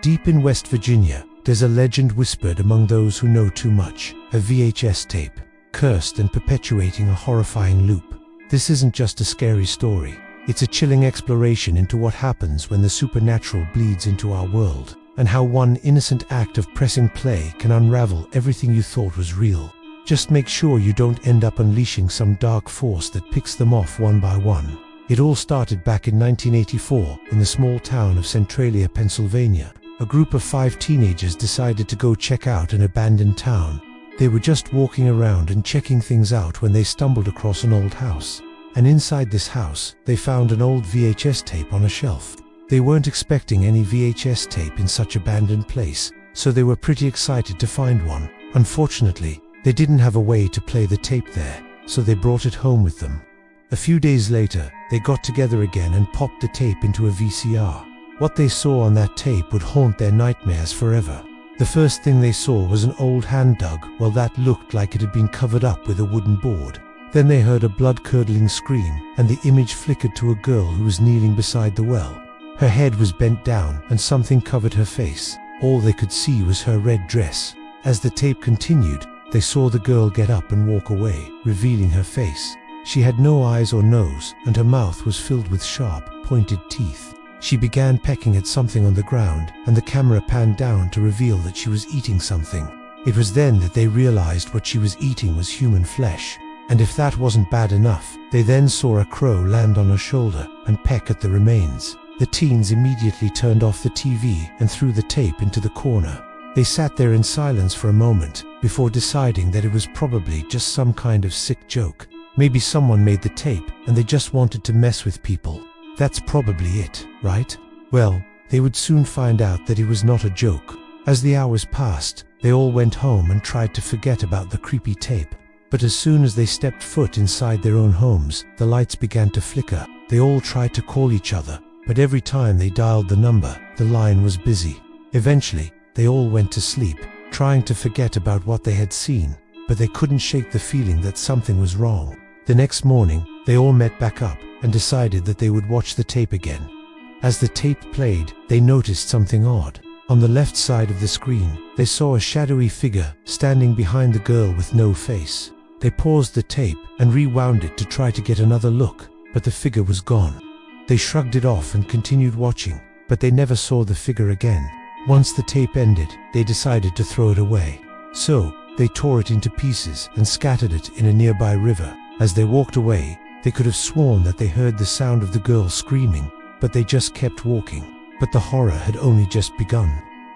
Deep in West Virginia, there's a legend whispered among those who know too much, a VHS tape, cursed and perpetuating a horrifying loop. This isn't just a scary story, it's a chilling exploration into what happens when the supernatural bleeds into our world, and how one innocent act of pressing play can unravel everything you thought was real. Just make sure you don't end up unleashing some dark force that picks them off one by one. It all started back in 1984 in the small town of Centralia, Pennsylvania. A group of 5 teenagers decided to go check out an abandoned town. They were just walking around and checking things out when they stumbled across an old house. And inside this house, they found an old VHS tape on a shelf. They weren't expecting any VHS tape in such abandoned place, so they were pretty excited to find one. Unfortunately, they didn't have a way to play the tape there, so they brought it home with them. A few days later, they got together again and popped the tape into a VCR. What they saw on that tape would haunt their nightmares forever. The first thing they saw was an old hand dug, well, that looked like it had been covered up with a wooden board. Then they heard a blood-curdling scream, and the image flickered to a girl who was kneeling beside the well. Her head was bent down, and something covered her face. All they could see was her red dress. As the tape continued, they saw the girl get up and walk away, revealing her face. She had no eyes or nose, and her mouth was filled with sharp, pointed teeth. She began pecking at something on the ground, and the camera panned down to reveal that she was eating something. It was then that they realized what she was eating was human flesh. And if that wasn't bad enough, they then saw a crow land on her shoulder and peck at the remains. The teens immediately turned off the TV and threw the tape into the corner. They sat there in silence for a moment before deciding that it was probably just some kind of sick joke. Maybe someone made the tape and they just wanted to mess with people. That's probably it, right? Well, they would soon find out that it was not a joke. As the hours passed, they all went home and tried to forget about the creepy tape. But as soon as they stepped foot inside their own homes, the lights began to flicker. They all tried to call each other, but every time they dialed the number, the line was busy. Eventually, they all went to sleep, trying to forget about what they had seen, but they couldn't shake the feeling that something was wrong. The next morning, they all met back up and decided that they would watch the tape again. As the tape played, they noticed something odd. On the left side of the screen, they saw a shadowy figure standing behind the girl with no face. They paused the tape and rewound it to try to get another look, but the figure was gone. They shrugged it off and continued watching, but they never saw the figure again. Once the tape ended, they decided to throw it away. So, they tore it into pieces and scattered it in a nearby river. As they walked away, they could have sworn that they heard the sound of the girl screaming, but they just kept walking. But the horror had only just begun.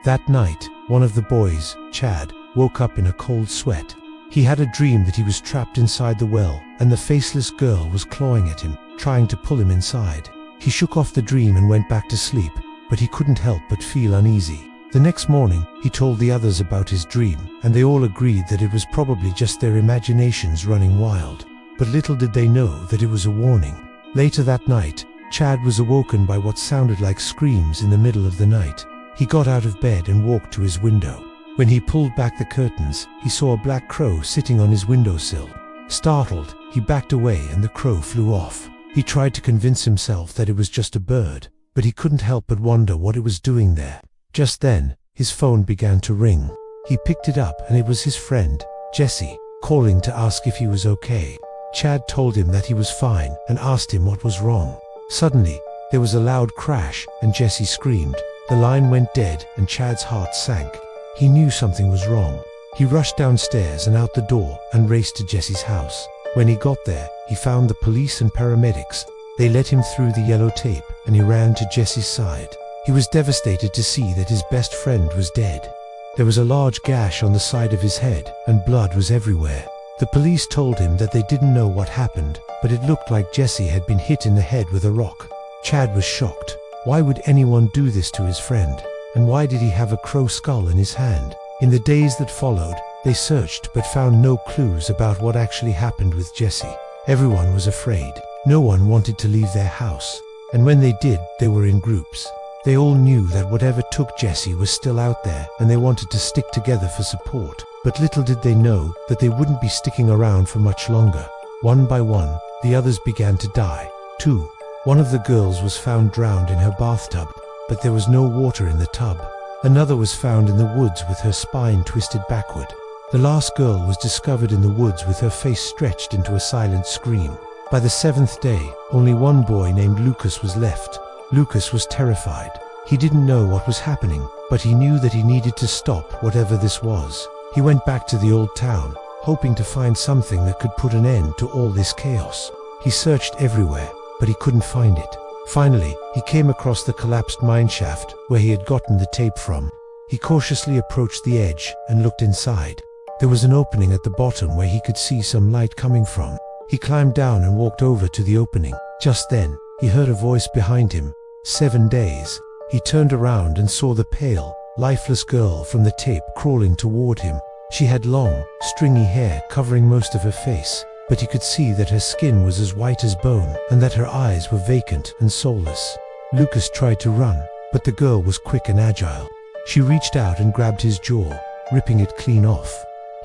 That night, one of the boys, Chad, woke up in a cold sweat. He had a dream that he was trapped inside the well, and the faceless girl was clawing at him, trying to pull him inside. He shook off the dream and went back to sleep, but he couldn't help but feel uneasy. The next morning, he told the others about his dream, and they all agreed that it was probably just their imaginations running wild. But little did they know that it was a warning. Later that night, Chad was awoken by what sounded like screams in the middle of the night. He got out of bed and walked to his window. When he pulled back the curtains, he saw a black crow sitting on his windowsill. Startled, he backed away and the crow flew off. He tried to convince himself that it was just a bird, but he couldn't help but wonder what it was doing there. Just then, his phone began to ring. He picked it up and it was his friend, Jesse, calling to ask if he was okay. Chad told him that he was fine and asked him what was wrong. Suddenly, there was a loud crash and Jesse screamed. The line went dead and Chad's heart sank. He knew something was wrong. He rushed downstairs and out the door and raced to Jesse's house. When he got there, he found the police and paramedics. They let him through the yellow tape and he ran to Jesse's side. He was devastated to see that his best friend was dead. There was a large gash on the side of his head and blood was everywhere. The police told him that they didn't know what happened, but it looked like Jesse had been hit in the head with a rock. Chad was shocked. Why would anyone do this to his friend? And why did he have a crow skull in his hand? In the days that followed, they searched but found no clues about what actually happened with Jesse. Everyone was afraid. No one wanted to leave their house. And when they did, they were in groups. They all knew that whatever took Jesse was still out there and they wanted to stick together for support. But little did they know that they wouldn't be sticking around for much longer. One by one, the others began to die. 2. One of the girls was found drowned in her bathtub, but there was no water in the tub. Another was found in the woods with her spine twisted backward. The last girl was discovered in the woods with her face stretched into a silent scream. By the 7th day, only one boy named Lucas was left. Lucas was terrified. He didn't know what was happening, but he knew that he needed to stop whatever this was. He went back to the old town, hoping to find something that could put an end to all this chaos. He searched everywhere, but he couldn't find it. Finally, he came across the collapsed mineshaft where he had gotten the tape from. He cautiously approached the edge and looked inside. There was an opening at the bottom where he could see some light coming from. He climbed down and walked over to the opening. Just then, he heard a voice behind him. 7 days. He turned around and saw the pale, lifeless girl from the tape crawling toward him. She had long, stringy hair covering most of her face, but he could see that her skin was as white as bone and that her eyes were vacant and soulless. Lucas tried to run, but the girl was quick and agile. She reached out and grabbed his jaw, ripping it clean off.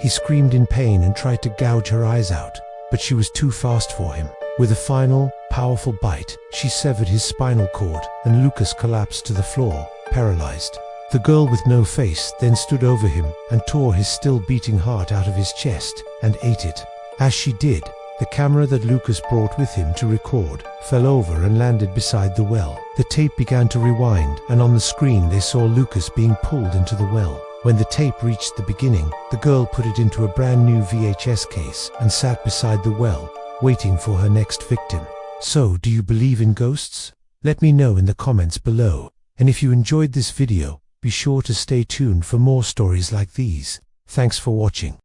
He screamed in pain and tried to gouge her eyes out, but she was too fast for him. With a final, powerful bite, she severed his spinal cord, and Lucas collapsed to the floor, paralyzed. The girl with no face then stood over him and tore his still beating heart out of his chest and ate it. As she did, the camera that Lucas brought with him to record fell over and landed beside the well. The tape began to rewind, and on the screen they saw Lucas being pulled into the well. When the tape reached the beginning, the girl put it into a brand new VHS case and sat beside the well, waiting for her next victim. So, do you believe in ghosts? Let me know in the comments below. And if you enjoyed this video, be sure to stay tuned for more stories like these. Thanks for watching.